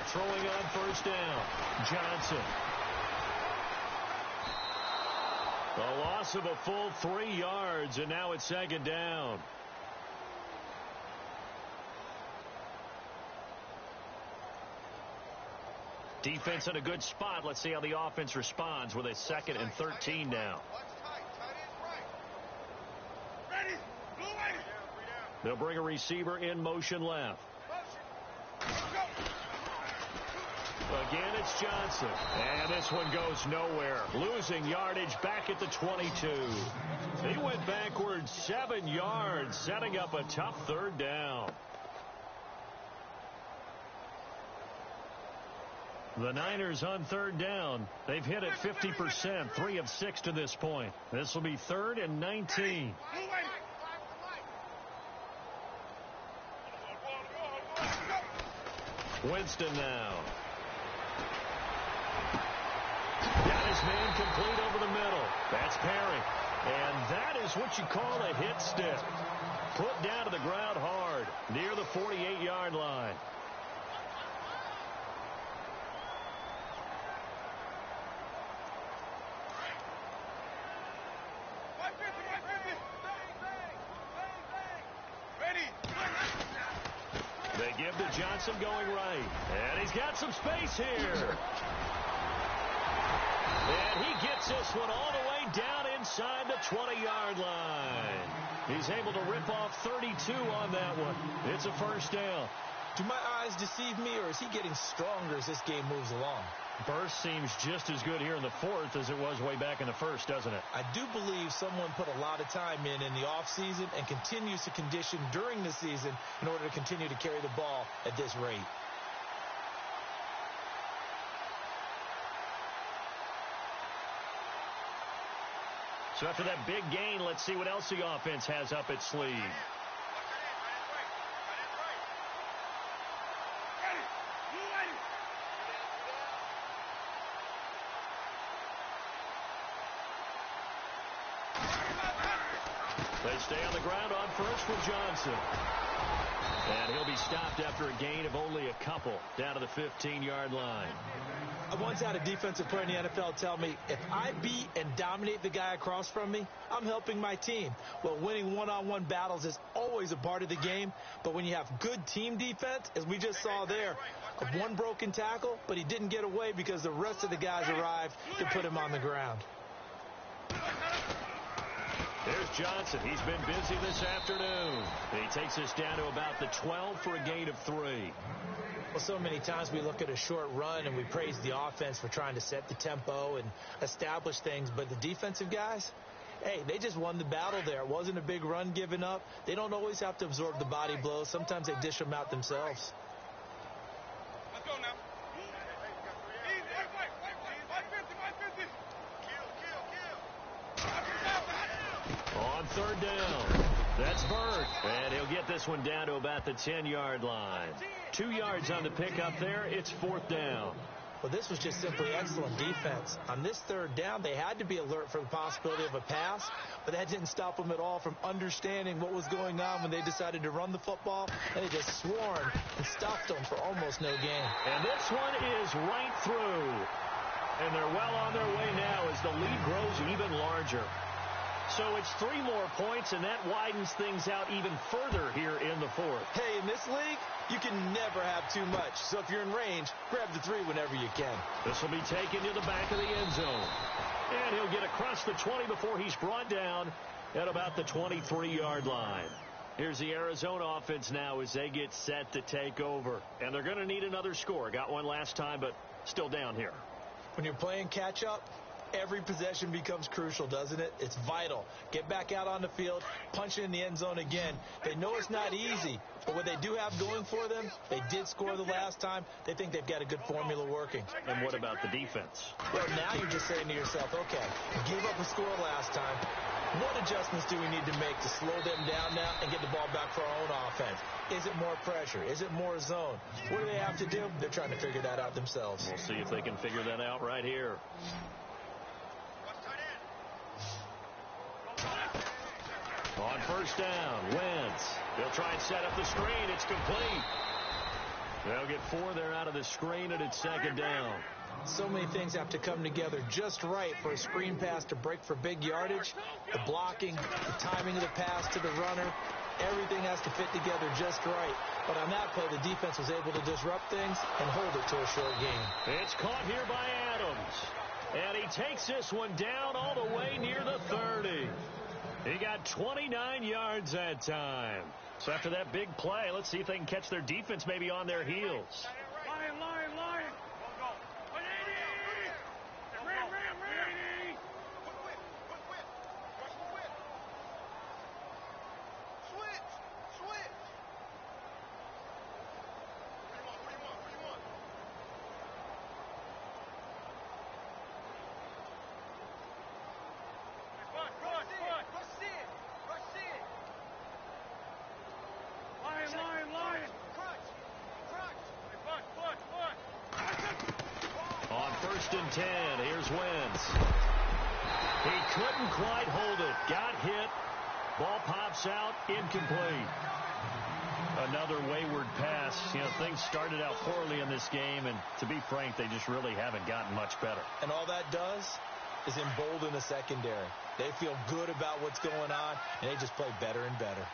Throwing on 1st down, Johnson. A loss of a full 3 yards, and now it's 2nd down. Defense in a good spot. Let's see how the offense responds with a 2nd and 13 now. They'll bring a receiver in motion left. Again, it's Johnson. And this one goes nowhere. Losing yardage back at the 22. He went backwards 7 yards, setting up a tough 3rd down. The Niners on 3rd down. They've hit it 50%, 3 of 6 to this point. This will be 3rd and 19. Winston now. Got his man complete over the middle. That's Perry. And that is what you call a hit stick. Put down to the ground hard near the 48-yard line. They give to Johnson going right. And he's got some space here. And he gets this one all the way down inside the 20-yard line. He's able to rip off 32 on that one. It's a first down. Do my eyes deceive me, or is he getting stronger as this game moves along? Burst seems just as good here in the fourth as it was way back in the first, doesn't it? I do believe someone put a lot of time in the offseason and continues to condition during the season in order to continue to carry the ball at this rate. So after that big gain, let's see what else the offense has up its sleeve. They stay on the ground on first with Johnson. And he'll be stopped after a gain of only a couple down to the 15-yard line. I once had a defensive player in the NFL tell me, if I beat and dominate the guy across from me, I'm helping my team. Well, winning one-on-one battles is always a part of the game, but when you have good team defense, as we just saw there, one broken tackle, but he didn't get away because the rest of the guys arrived to put him on the ground. There's Johnson. He's been busy this afternoon. He takes us down to about the 12 for a gain of 3. Well, so many times we look at a short run and we praise the offense for trying to set the tempo and establish things, but the defensive guys, hey, they just won the battle there. It wasn't a big run given up. They don't always have to absorb the body blows. Sometimes they dish them out themselves. Let's go now. On third down, that's Bird, and he'll get this one down to about the 10-yard line. 2 yards on the pickup there. It's fourth down. Well, this was just simply excellent defense. On this third down, they had to be alert for the possibility of a pass, but that didn't stop them at all from understanding what was going on when they decided to run the football, and they just swarmed and stuffed them for almost no gain. And this one is right through. And they're well on their way now as the lead grows even larger. So it's 3 more points, and that widens things out even further here in the fourth. Hey, in this league, you can never have too much. So if you're in range, grab the 3 whenever you can. This will be taken to the back of the end zone. And he'll get across the 20 before he's brought down at about the 23-yard line. Here's the Arizona offense now as they get set to take over. And they're going to need another score. Got one last time, but still down here. When you're playing catch-up, every possession becomes crucial, doesn't it? It's vital. Get back out on the field, punch it in the end zone again. They know it's not easy, but what they do have going for them, they did score the last time. They think they've got a good formula working. And what about the defense? Well, now you're just saying to yourself, okay, gave up a score last time. What adjustments do we need to make to slow them down now and get the ball back for our own offense? Is it more pressure? Is it more zone? What do they have to do? They're trying to figure that out themselves. We'll see if they can figure that out right here. On first down, Wentz. They'll try and set up the screen. It's complete. They'll get 4 there out of the screen, and it's second down. So many things have to come together just right for a screen pass to break for big yardage. The blocking, the timing of the pass to the runner, everything has to fit together just right. But on that play, the defense was able to disrupt things and hold it to a short game. It's caught here by Adams. And he takes this one down all the way near the 30. He got 29 yards that time. So after that big play, let's see if they can catch their defense maybe on their heels. Lion. Go. Ram. Quit. Rush the whip. Switch. What do you want? Rush it. Lion. Crunch. Foot. On first and 10, here's Wentz. He couldn't quite hold it. Got hit. Ball pops out. Incomplete. Another wayward pass. You know, things started out poorly in this game, and to be frank, they just really haven't gotten much better. And all that does is embolden the secondary. They feel good about what's going on, and they just play better and better.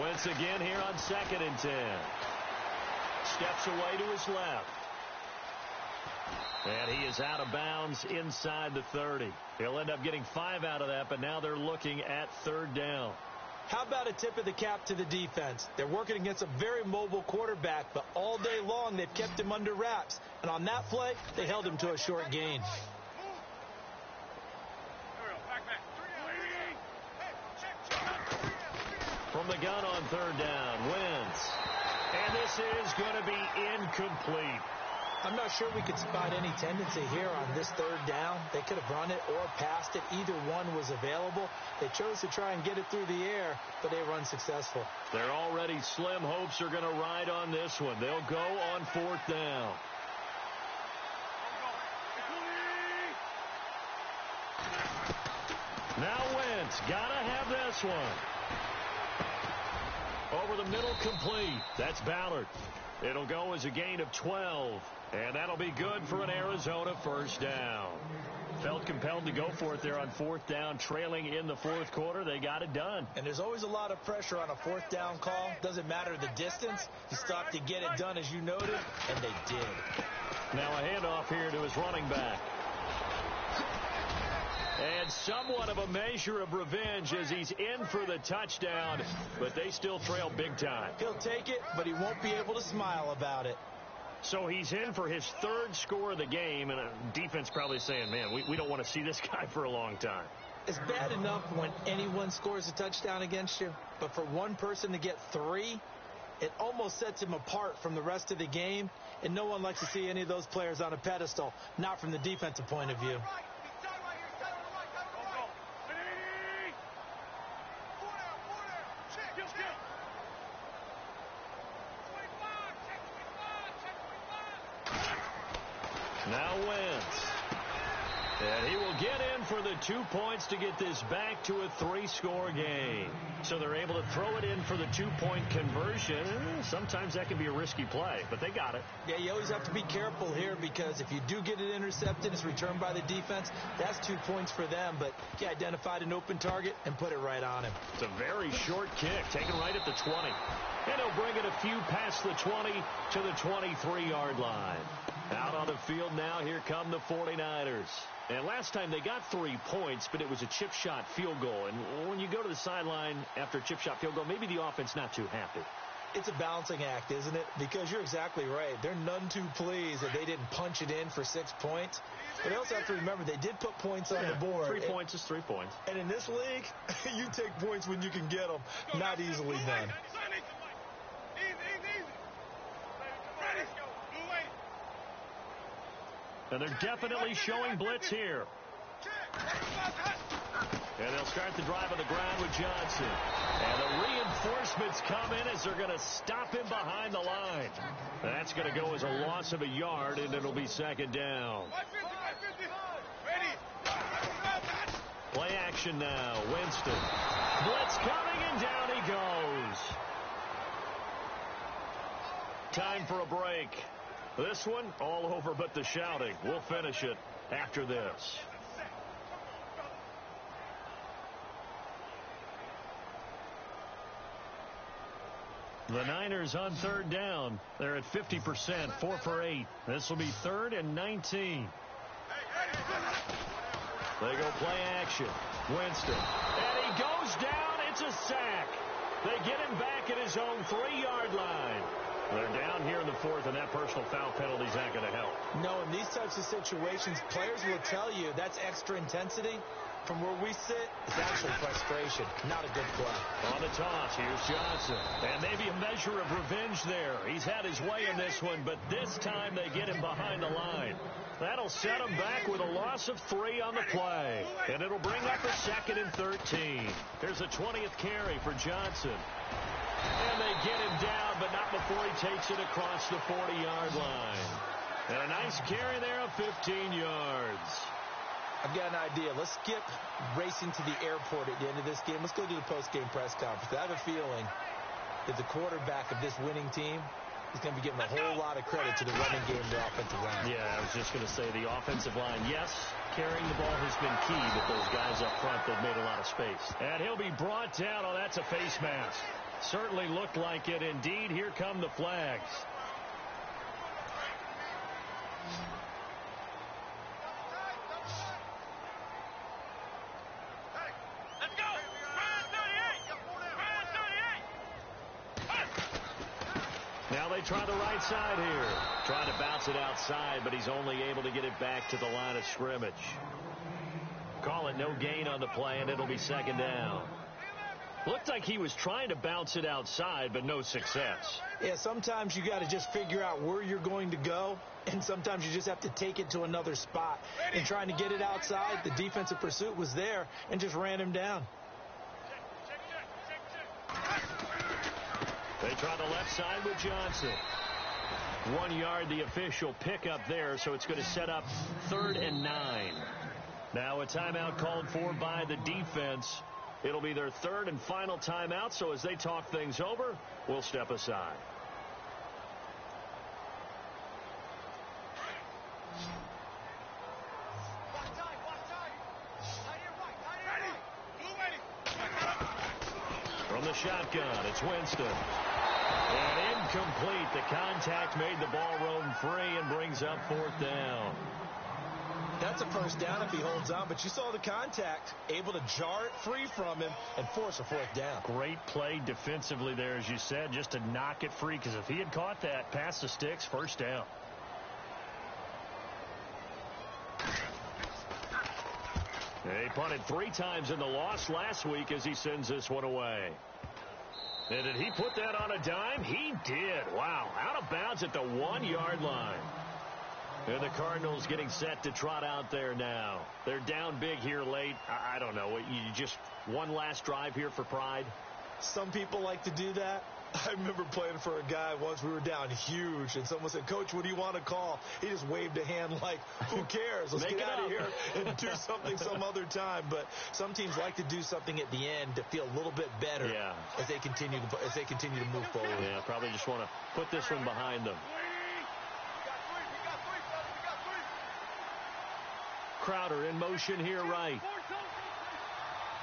Wentz again here on 2nd and 10. Steps away to his left. And he is out of bounds inside the 30. He'll end up getting 5 out of that, but now they're looking at 3rd down. How about a tip of the cap to the defense? They're working against a very mobile quarterback, but all day long they've kept him under wraps. And on that play, they held him to a short gain. From the gun on 3rd down, Wentz. And this is going to be incomplete. I'm not sure we could spot any tendency here on this 3rd down. They could have run it or passed it. Either one was available. They chose to try and get it through the air, but they were unsuccessful. Their already slim hopes are going to ride on this one. They'll go on 4th down. Now Wentz, gotta have this one. Over the middle, complete. That's Ballard. It'll go as a gain of 12. And that'll be good for an Arizona 1st down. Felt compelled to go for it there on 4th down, trailing in the 4th quarter. They got it done. And there's always a lot of pressure on a 4th down call. Doesn't matter the distance. You stop to get it done, as you noted, and they did. Now a handoff here to his running back. And somewhat of a measure of revenge as he's in for the touchdown, but they still trail big time. He'll take it, but he won't be able to smile about it. So he's in for his 3rd score of the game, and a defense probably saying, man, we don't want to see this guy for a long time. It's bad enough when anyone scores a touchdown against you, but for one person to get 3, it almost sets him apart from the rest of the game, and no one likes to see any of those players on a pedestal, not from the defensive point of view. Now Wentz. And he will get in for the 2 points to get this back to a 3-score game. So they're able to throw it in for the 2-point conversion. Sometimes that can be a risky play, but they got it. Yeah, you always have to be careful here because if you do get it intercepted, it's returned by the defense. That's 2 points for them, but he identified an open target and put it right on him. It's a very short kick, taken right at the 20. And he'll bring it a few past the 20 to the 23-yard line. Out on the field now, here come the 49ers. And last time they got 3 points, but it was a chip shot field goal. And when you go to the sideline after a chip shot field goal, maybe the offense not too happy. It's a balancing act, isn't it? Because you're exactly right. They're none too pleased that they didn't punch it in for 6 points. But they also have to remember they did put points on the board. 3 points is 3 points. And in this league, you take points when you can get them. Not easily done. And they're definitely showing blitz here. And they'll start the drive on the ground with Johnson. And the reinforcements come in as they're going to stop him behind the line. That's going to go as a loss of a yard, and it'll be 2nd down. Play action now. Winston. Blitz coming, and down he goes. Time for a break. This one, all over but the shouting. We'll finish it after this. The Niners on 3rd down. They're at 50%, 4 for 8. This will be 3rd and 19. They go play action. Winston. And he goes down. It's a sack. They get him back at his own 3-yard line. They're down here in the 4th, and that personal foul penalty is not going to help. No, in these types of situations, players will tell you that's extra intensity. From where we sit, it's actually frustration. Not a good play. On the toss, here's Johnson. And maybe a measure of revenge there. He's had his way in this one, but this time they get him behind the line. That'll set him back with a loss of 3 on the play. And it'll bring up a 2nd and 13. Here's the 20th carry for Johnson. And they get him down, but not before he takes it across the 40-yard line. And a nice carry there of 15 yards. I've got an idea. Let's skip racing to the airport at the end of this game. Let's go to the post-game press conference. I have a feeling that the quarterback of this winning team he's going to be giving a whole lot of credit to the running game of the offensive line. Yeah, I was just going to say the offensive line, yes, carrying the ball has been key, but those guys up front, they've made a lot of space. And he'll be brought down. Oh, that's a face mask. Certainly looked like it. Indeed, here come the flags. Now they try the right side here. Trying to bounce it outside, but he's only able to get it back to the line of scrimmage. Call it no gain on the play, and it'll be second down. Looked like he was trying to bounce it outside, but no success. Yeah, sometimes you got to just figure out where you're going to go, and sometimes you just have to take it to another spot. And trying to get it outside, the defensive pursuit was there and just ran him down. They try the left side with Johnson. 1 yard, the official pickup there, so it's going to set up 3rd and 9. Now a timeout called for by the defense. It'll be their 3rd and final timeout, so as they talk things over, we'll step aside. From the shotgun, it's Winston. And incomplete. The contact made the ball roam free and brings up 4th down. That's a first down if he holds on, but you saw the contact, able to jar it free from him and force a 4th down. Great play defensively there, as you said, just to knock it free, because if he had caught that, past the sticks, 1st down. He punted 3 times in the loss last week as he sends this one away. And did he put that on a dime? He did. Wow. Out of bounds at the 1 yard line. And the Cardinals getting set to trot out there now. They're down big here late. I don't know. You just one last drive here for pride? Some people like to do that. I remember playing for a guy once. We were down huge, and someone said, "Coach, what do you want to call?" He just waved a hand like, who cares? Let's get out of here and do something some other time. But some teams like to do something at the end to feel a little bit better as they continue to move forward. Yeah, probably just want to put this one behind them. Crowder in motion here right.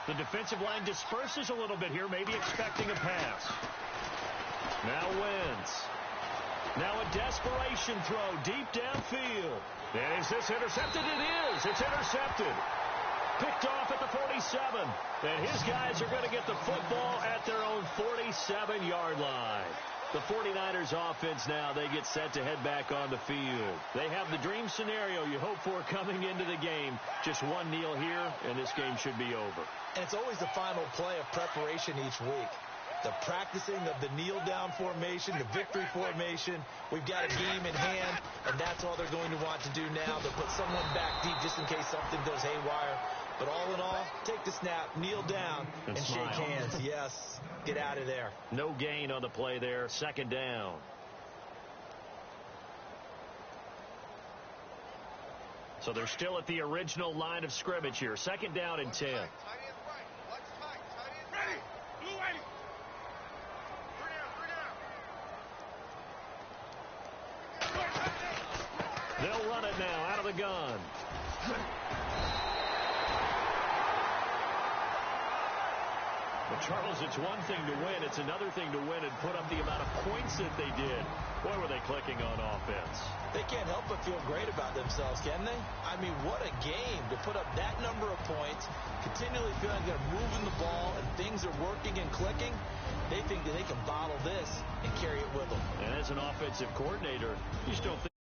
The defensive line disperses a little bit here, maybe expecting a pass. Now wins. Now a desperation throw deep downfield. And is this intercepted? It is. It's intercepted. Picked off at the 47. And his guys are going to get the football at their own 47-yard line. The 49ers offense now, they get set to head back on the field. They have the dream scenario you hope for coming into the game. Just one kneel here, and this game should be over. And it's always the final play of preparation each week. The practicing of the kneel-down formation, the victory formation. We've got a game in hand, and that's all they're going to want to do now. They'll put someone back deep just in case something goes haywire. But all in all, take the snap, kneel down, and shake hands. Yes, get out of there. No gain on the play there. 2nd down. So they're still at the original line of scrimmage here. 2nd down and 10. They'll run it now out of the gun. But Charles, it's one thing to win. It's another thing to win and put up the amount of points that they did. Boy, were they clicking on offense. They can't help but feel great about themselves, can they? I mean, what a game to put up that number of points, continually feeling like they're moving the ball and things are working and clicking. They think that they can bottle this and carry it with them. And as an offensive coordinator, you just don't think